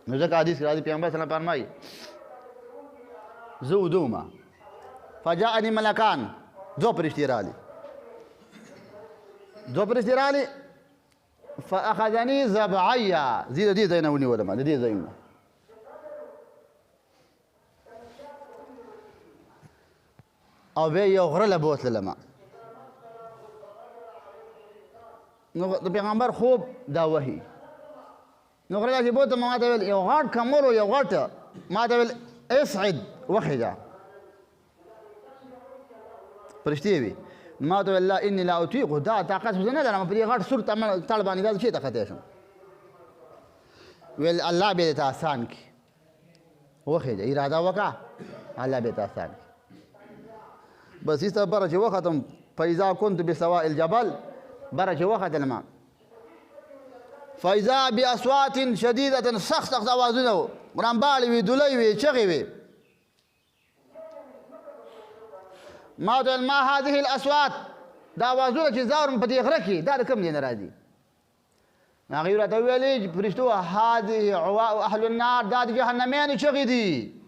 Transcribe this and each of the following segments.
نو ځکه حدیث کې راځي پیغمبر صلی الله علیه وسلم فرمایي زه وده وم فجاءني ملکان دوه فرشتې راغلي فاخذني زبعیا زه د دې ځای نه ونیولم د دې ځای نه او بیا یو غره له بوتللم نو د پیغمبر خوب دا وحي نو غره له چې بوتلم ما ته ویل یو غټ کمر و یو غټ ما ته ویل اصعد وخجه فرشتې وي ما ته ویل لا اني لا اطيق دا طاقت زه نه لرم په دې غټ سور تړ باندې دا چېرته ختلی شم ویل الله به درته اسان کړي وخېږه اراده وکړه الله به درته اسان کړي بس ایسته بره چې وختم فاذا كنت بسواء الجبل بره چې وختلم فاذا باصوات شديده سخت اوازونه وو رمباړې وي دولۍ وي چغې وي ما ته ما هذه الاصوات دا اوازونه چې زاورم په دې غره کې دا د کوم ځای نه راځي هغې راته وویلې فرشتو هذه عواء اهل النار دا د جهنمیانو چغې دي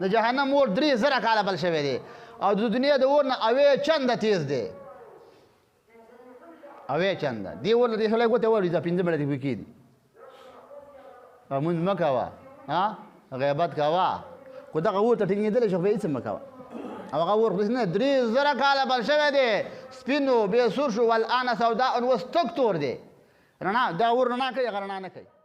د جهنم اور 3000 کاله بل شوی دی او د دنیا د اور نه اوې چنده تیز دی اوې چنده دې اور نه دې سړی ګوتې وړي دا 5 منټه دې کېدي مونځ مه کوه غیبت کوه خو دغه اور ته ټینګېدلی شو خو بیا هېڅ مه کوه او هغه اور خو داسې نه 3000 کاله بل شوی دی سپین و بې سور شو والآن سوداء اوس تک تور دی رڼا دا اور رڼا کوي هغه رڼا نه کوي